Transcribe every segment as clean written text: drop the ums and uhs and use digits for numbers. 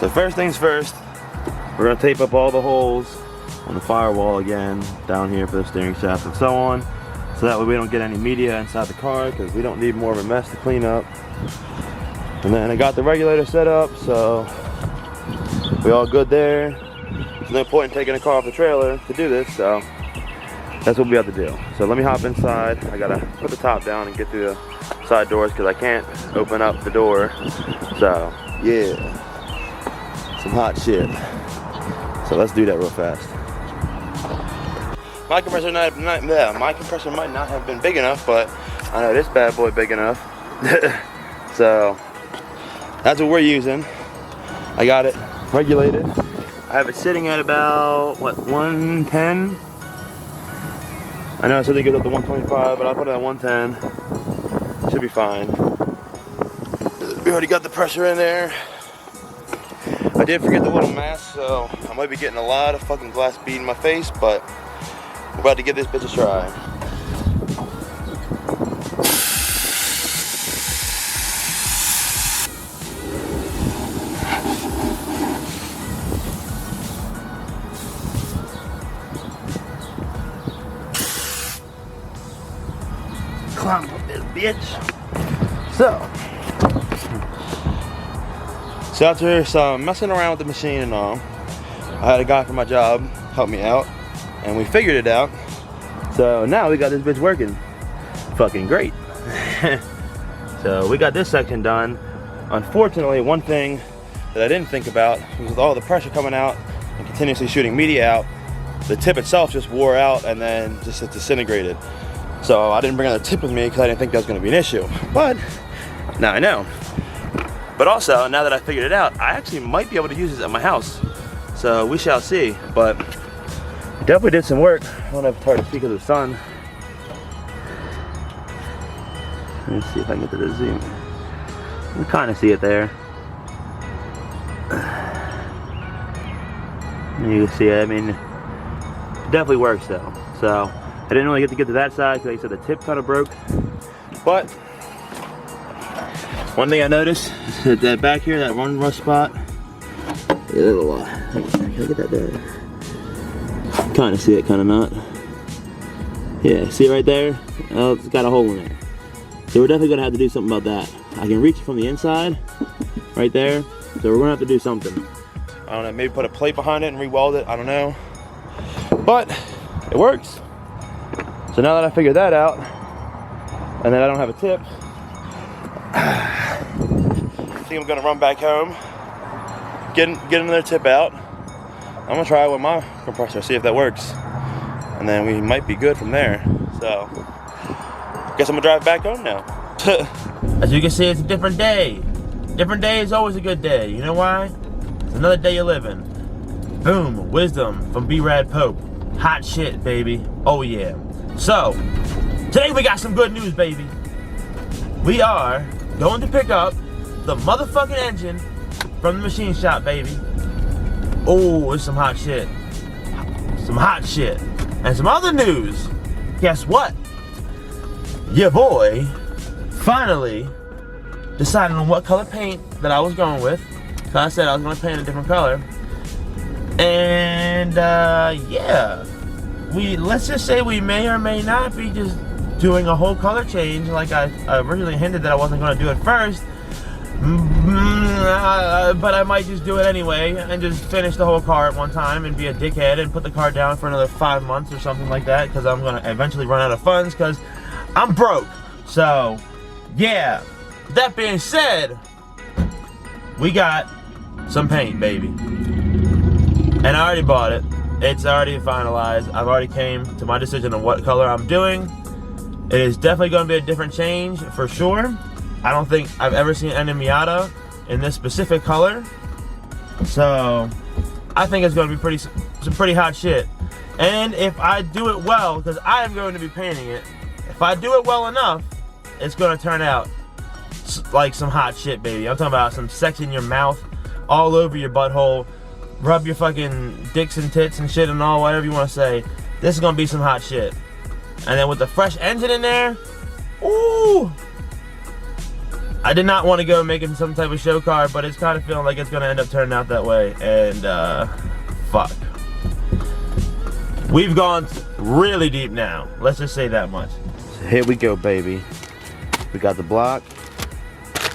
So first things first, we're gonna tape up all the holes on the firewall again, down here for the steering shaft and so on. So that way we don't get any media inside the car, because we don't need more of a mess to clean up. And then I got the regulator set up, so we all good there. There's no point in taking a car off the trailer to do this, so that's what we have to do. So let me hop inside. I gotta put the top down and get through the side doors because I can't open up the door. So yeah, some hot shit. So let's do that real fast. My compressor might not have been big enough, but I know this bad boy big enough. So that's what we're using. I got it regulated. I have it sitting at about, what, 110? I know I said it goes up to 125, but I'll put it at 110. Should be fine. We already got the pressure in there. I did forget the little mask, so I might be getting a lot of fucking glass bead in my face, but we're about to give this bitch a try. Climb up this bitch. So after some messing around with the machine and all, I had a guy from my job help me out, and we figured it out. So now we got this bitch working. Fucking great. So we got this section done. Unfortunately, one thing that I didn't think about was with all the pressure coming out and continuously shooting media out, the tip itself just wore out and then just disintegrated. So I didn't bring out the tip with me because I didn't think that was going to be an issue. But now I know. But also, now that I figured it out, I actually might be able to use this at my house. So we shall see. But it definitely did some work. I don't know if it's hard to see because of the sun. Let me see if I can get to the zoom. You can kind of see it there. You can see it. I mean, it definitely works though. So I didn't really get to that side because like I said, the tip kind of broke. But one thing I noticed is that back here, that one rust spot, a little, can I get that there? Kind of see it, kind of not. Yeah, see it right there? Oh, it's got a hole in there. So we're definitely gonna have to do something about that. I can reach it from the inside, right there. So we're gonna have to do something. I don't know, maybe put a plate behind it and re-weld it, I don't know. But it works. So now that I figured that out, and then I don't have a tip, I think I'm gonna run back home, get another tip out. I'm gonna try it with my compressor, see if that works. And then we might be good from there. So, guess I'm gonna drive back home now. As you can see, it's a different day. Different day is always a good day. You know why? It's another day you're living. Boom, wisdom from B-Rad Pope. Hot shit, baby. Oh yeah. So, today we got some good news, baby. We are going to pick up the motherfucking engine from the machine shop, baby. Oh, it's some hot shit. Some hot shit. And some other news. Guess what? Your boy finally decided on what color paint that I was going with. So I said I was going to paint a different color. And yeah. Let's just say we may or may not be just doing a whole color change like I originally hinted that I wasn't going to do it first. But I might just do it anyway and just finish the whole car at one time and be a dickhead and put the car down for another 5 months or something like that, because I'm going to eventually run out of funds because I'm broke. So yeah, that being said, we got some paint, baby, and I already bought it. It's already finalized. I've already came to my decision on what color I'm doing. It is definitely going to be a different change for sure. I don't think I've ever seen an Miata in this specific color. So I think it's going to be some pretty hot shit. And if I do it well, because I am going to be painting it, if I do it well enough, it's going to turn out like some hot shit, baby. I'm talking about some sex in your mouth, all over your butthole, rub your fucking dicks and tits and shit and all, whatever you want to say. This is going to be some hot shit. And then with the fresh engine in there, ooh, I did not want to go making some type of show car, but it's kind of feeling like it's going to end up turning out that way. And fuck. We've gone really deep now. Let's just say that much. So here we go, baby. We got the block.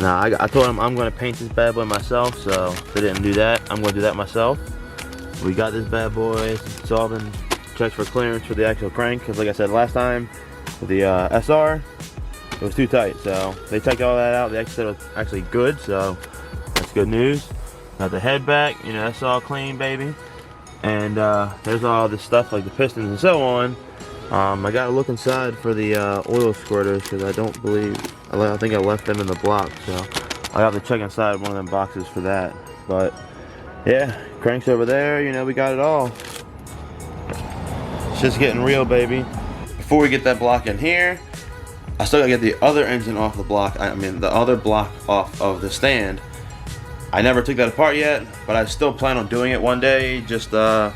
Now, I told him I'm going to paint this bad boy myself, so if they didn't do that, I'm going to do that myself. We got this bad boy. It's all been checked for clearance for the actual crank, because like I said last time, with the SR, it was too tight, so they checked all that out. They actually said it was actually good, so that's good news. Got the head back, you know, that's all clean, baby. And there's all this stuff like the pistons and so on. I gotta look inside for the oil squirters, because I don't believe, I think I left them in the block, so I have to check inside one of them boxes for that. But yeah, cranks over there, you know, we got it all. It's just getting real, baby. Before we get that block in here, I still gotta get the other engine off the block. I mean, the other block off of the stand. I never took that apart yet, but I still plan on doing it one day. Just, it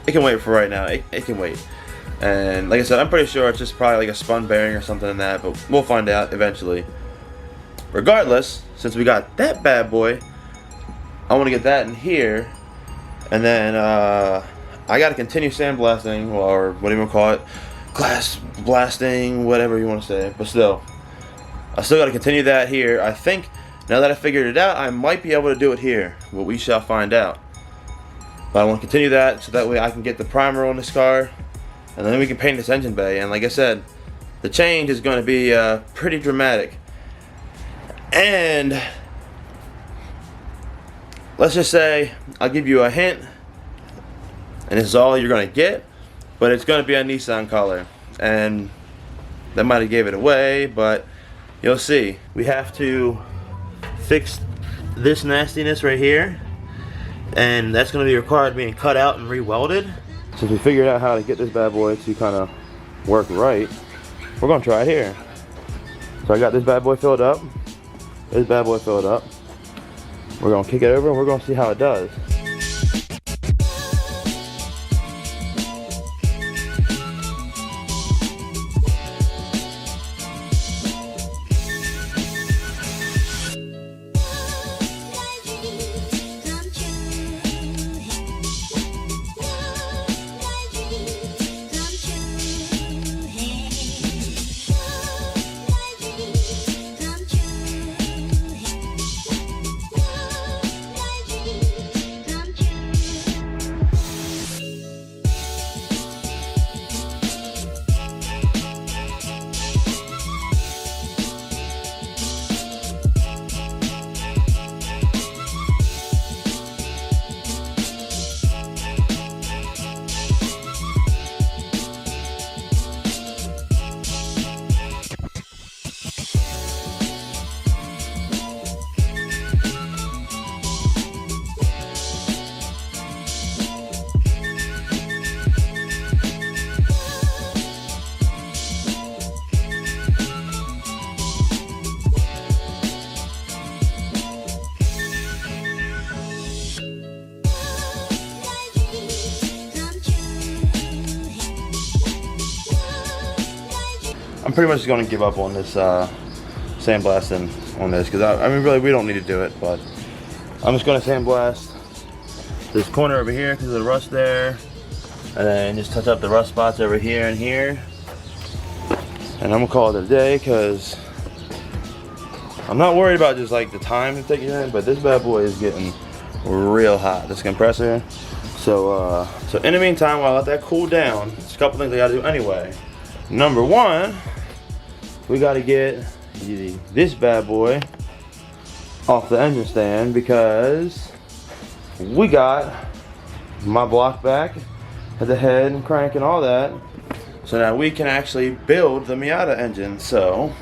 can wait for right now. It can wait. And like I said, I'm pretty sure it's just probably like a spun bearing or something in that, but we'll find out eventually. Regardless, since we got that bad boy, I want to get that in here, and then I got to continue sandblasting, or what do you want to call it, glass blasting, whatever you want to say. But still, I still got to continue that here. I think now that I figured it out, I might be able to do it here, but we shall find out. But I want to continue that so that way I can get the primer on this car, and then we can paint this engine bay. And like I said, the change is going to be pretty dramatic. And let's just say I'll give you a hint, and this is all you're going to get, but it's going to be a Nissan color. And that might have gave it away, but you'll see. We have to fix this nastiness right here, and that's going to be required being cut out and re-welded. Since we figured out how to get this bad boy to kind of work right, we're going to try it here. So I got this bad boy filled up, this bad boy filled up. We're going to kick it over and we're going to see how it does. I'm pretty much going to give up on this sandblasting on this, because I mean really we don't need to do it, but I'm just going to sandblast this corner over here because of the rust there, and then just touch up the rust spots over here and here, and I'm going to call it a day, because I'm not worried about just like the time to take it in, but this bad boy is getting real hot, this compressor. So in the meantime, while I let that cool down, there's a couple things I got to do anyway. Number one, we got to get this bad boy off the engine stand, because we got my block back at the head and crank and all that. So now we can actually build the Miata engine. So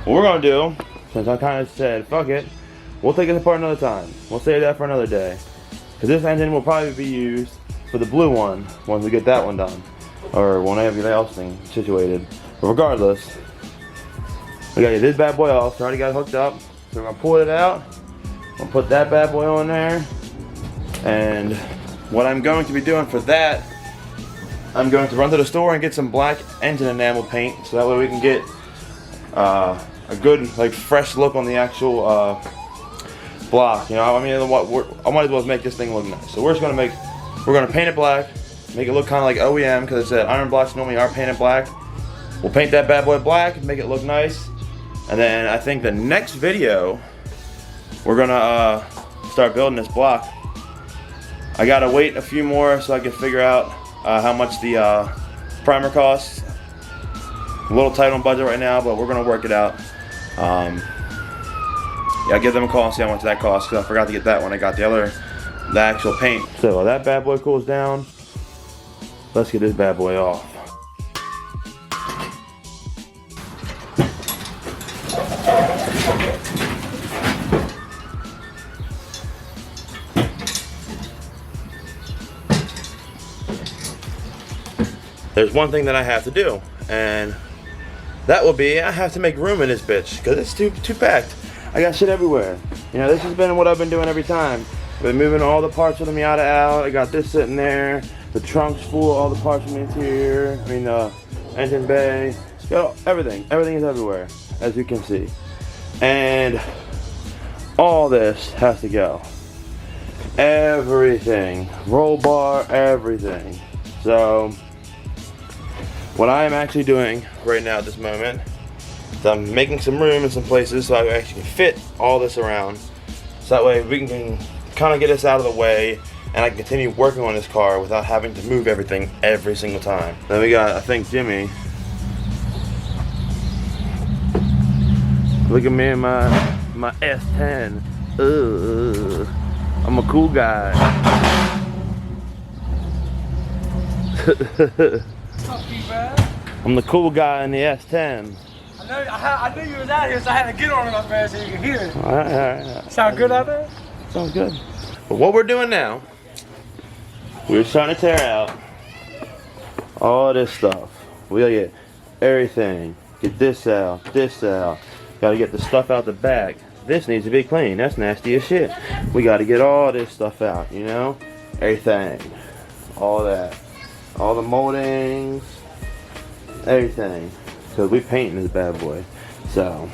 what we're going to do, since I kind of said fuck it, we'll take it apart another time. We'll save that for another day, because this engine will probably be used for the blue one once we get that one done, or when everything else thing situated. But regardless, we gotta get this bad boy off. So I already got it hooked up. So we're gonna pull it out. I'm gonna put that bad boy on there. And what I'm going to be doing for that, I'm going to run to the store and get some black engine enamel paint, so that way we can get a good, like, fresh look on the actual block. You know, I mean, I might as well make this thing look nice. So we're gonna paint it black, make it look kind of like OEM, because it's that iron blocks normally are painted black. We'll paint that bad boy black, make it look nice, and then I think the next video we're gonna start building this block. I gotta wait a few more so I can figure out how much the primer costs. A little tight on budget right now, but we're gonna work it out. Yeah, I'll give them a call and see how much that costs, because I forgot to get that when I got the actual paint. So while that bad boy cools down, let's get this bad boy off. There's one thing that I have to do, and that will be I have to make room in this bitch, because it's too packed. I got shit everywhere. You know, this has been what I've been doing every time. I've been moving all the parts of the Miata out. I got this sitting there. The trunk's full of all the parts from the interior. I mean, the engine bay. You know, everything. Everything is everywhere, as you can see. And all this has to go. Everything. Roll bar, everything. So what I am actually doing right now at this moment is I'm making some room in some places so I actually can fit all this around. So that way we can kind of get this out of the way and I can continue working on this car without having to move everything every single time. Then we got, I think, Jimmy. Look at me in my S10. Ugh. I'm a cool guy. I'm the cool guy in the S10. I knew you was out here, so I had to get on it up there so you can hear it. All right. Sound good out there? Sounds good. But what we're doing now, we're trying to tear out all this stuff. We gotta get everything. Get this out, this out. Gotta get the stuff out the back. This needs to be clean. That's nasty as shit. We gotta get all this stuff out, you know? Everything. All that. All the moldings. Everything. Because we painting this bad boy. So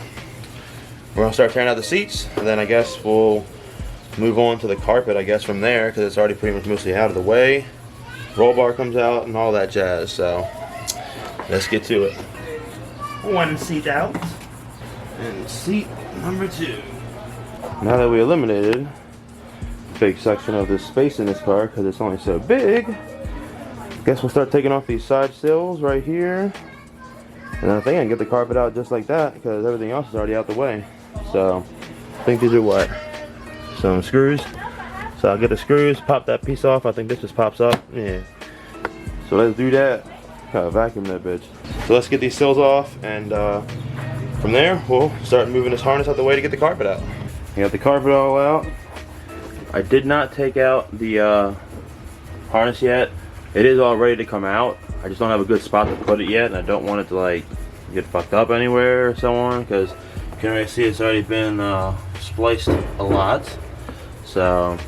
we're gonna start tearing out the seats, and then I guess we'll move on to the carpet, I guess, from there, because it's already pretty much mostly out of the way. Roll bar comes out and all that jazz. So let's get to it. One seat out. And seat number 2. Now that we eliminated a big section of this space in this car because it's only so big, I guess we'll start taking off these side sills right here. And I think I can get the carpet out just like that because everything else is already out the way. So I think these are what? Some screws. So I'll get the screws, pop that piece off. I think this just pops up. Yeah. So let's do that. Gotta vacuum that bitch. So let's get these sills off, and from there we'll start moving this harness out the way to get the carpet out. I got the carpet all out. I did not take out the harness yet. It is all ready to come out. I just don't have a good spot to put it yet, and I don't want it to like get fucked up anywhere or so on, because you can already see it's already been spliced a lot. So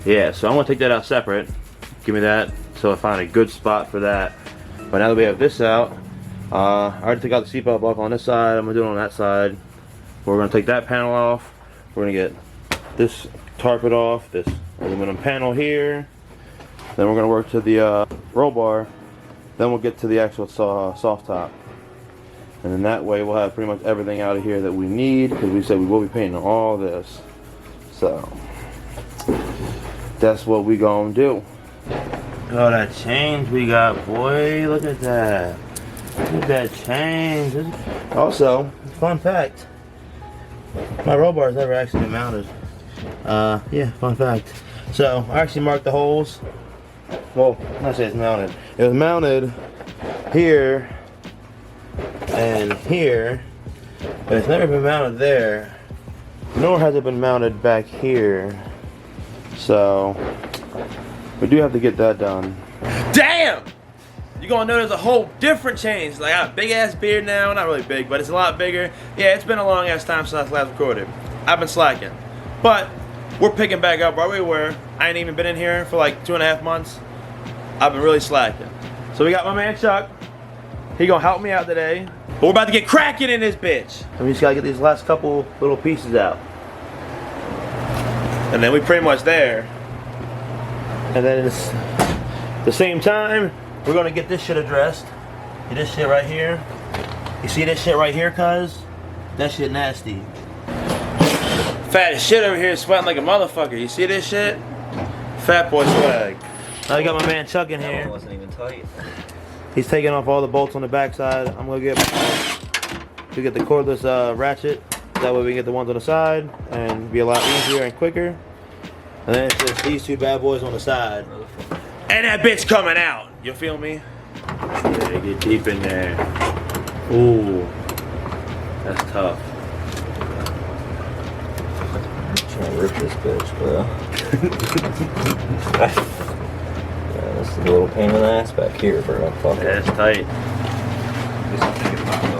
yeah, so I'm gonna take that out separate. Give me that so I find a good spot for that. But now that we have this out, I already took out the seatbelt block on this side. I'm gonna do it on that side. We're gonna take that panel off. We're gonna get this carpet off, this aluminum panel here. Then we're gonna work to the roll bar. Then we'll get to the actual soft top. And then that way we'll have pretty much everything out of here that we need, because we said we will be painting all this. So that's what we gonna do. Oh, that change we got, boy. Look at that. Look at that change. Also, fun fact, my roll bar has never actually been mounted. Yeah, fun fact. So I actually marked the holes. Well, not say it's mounted. It was mounted here and here, but it's never been mounted there, nor has it been mounted back here. So we do have to get that done. Damn! You're gonna notice a whole different change. Like, I got a big ass beard now. Not really big, but it's a lot bigger. Yeah, it's been a long ass time since I last recorded. I've been slacking. But we're picking back up where we were. I ain't even been in here for like 2.5 months. I've been really slacking. So we got my man Chuck. He gonna help me out today. But we're about to get cracking in this bitch. And we just gotta get these last couple little pieces out. And then we pretty much there. And then it's the same time, we're gonna get this shit addressed. Get this shit right here. You see this shit right here, cuz? That shit nasty. Fat as shit over here sweating like a motherfucker. You see this shit? Fat boy swag. Now I got my man Chuck in here. That one wasn't even tight. He's taking off all the bolts on the backside. I'm gonna get the cordless ratchet. That way we can get the ones on the side and be a lot easier and quicker. And then it's just these two bad boys on the side. And that bitch coming out. You feel me? Yeah, get deep in there. Ooh, that's tough. I'm trying to rip this bitch, bro. Yeah, this is a little pain in the ass back here, bro. Fuck Yeah, it's tight. Just take it back, though.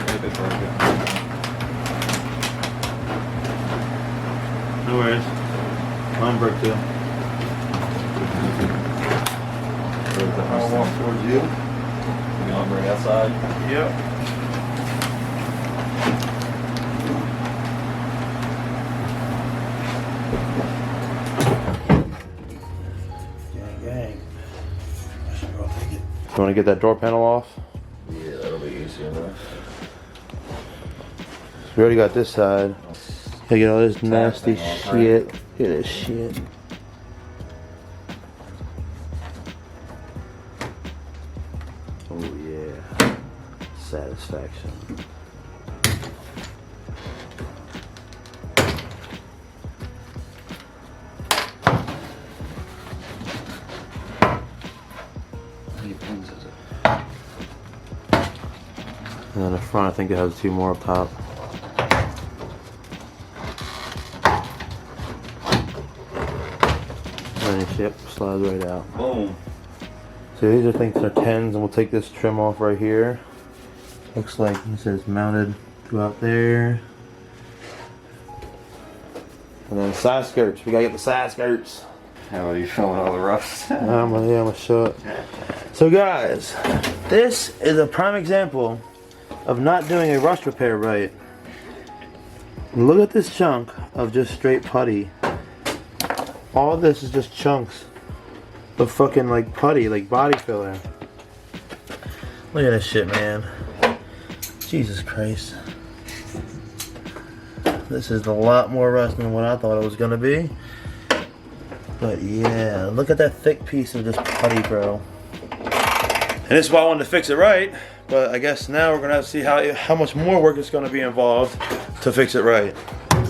Maybe it's broken. No worries. Mine broke too. I'll walk towards you. You want to bring it outside? Yep. Gang, gang. I should go take it. You want to get that door panel off? Yeah, that'll be easier enough. We already got this side. Gotta get all this nasty thing off, shit. Look at this shit. Oh yeah. Satisfaction. How many pins is it? And then the front, I think it has two more up top. And then shit slides right out. Boom. So these are things that are 10s, and we'll take this trim off right here. Looks like it says mounted throughout there. And then side skirts. We gotta get the side skirts. How are you feeling all the rust? I'm gonna show it. So guys, this is a prime example of not doing a rust repair right. Look at this chunk of just straight putty. All this is just chunks of fucking like putty, like body filler. Look at this shit, man. Jesus Christ. This is a lot more rust than what I thought it was gonna be. But yeah, look at that thick piece of just putty, bro. And this is why I wanted to fix it right. But I guess now we're gonna have to see how much more work is gonna be involved to fix it right.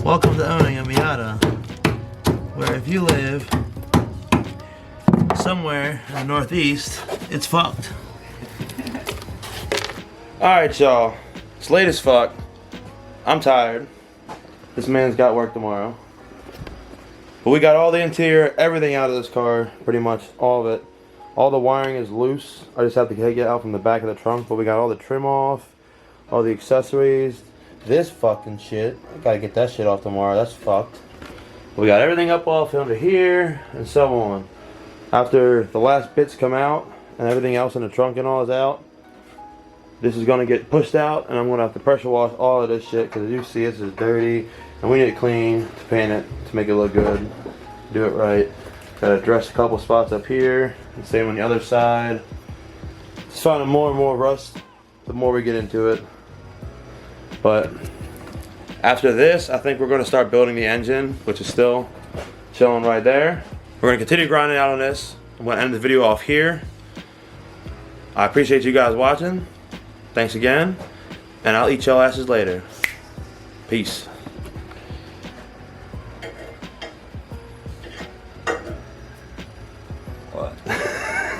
Welcome to owning a Miata, where if you live somewhere in the Northeast, it's fucked. Alright, y'all. It's late as fuck. I'm tired. This man's got work tomorrow. But we got all the interior, everything out of this car, pretty much all of it. All the wiring is loose. I just have to take it out from the back of the trunk, but we got all the trim off, all the accessories. This fucking shit, I gotta get that shit off tomorrow, that's fucked. We got everything up off under here, and so on. After the last bits come out, and everything else in the trunk and all is out, this is gonna get pushed out, and I'm gonna have to pressure wash all of this shit, because as you see, this is dirty, and we need it clean to paint it, to make it look good, do it right. Gotta address a couple spots up here, and same on the other side. Just finding more and more rust the more we get into it. But after this, I think we're gonna start building the engine, which is still chilling right there. We're gonna continue grinding out on this. I'm gonna end the video off here. I appreciate you guys watching. Thanks again, and I'll eat y'all asses later. Peace.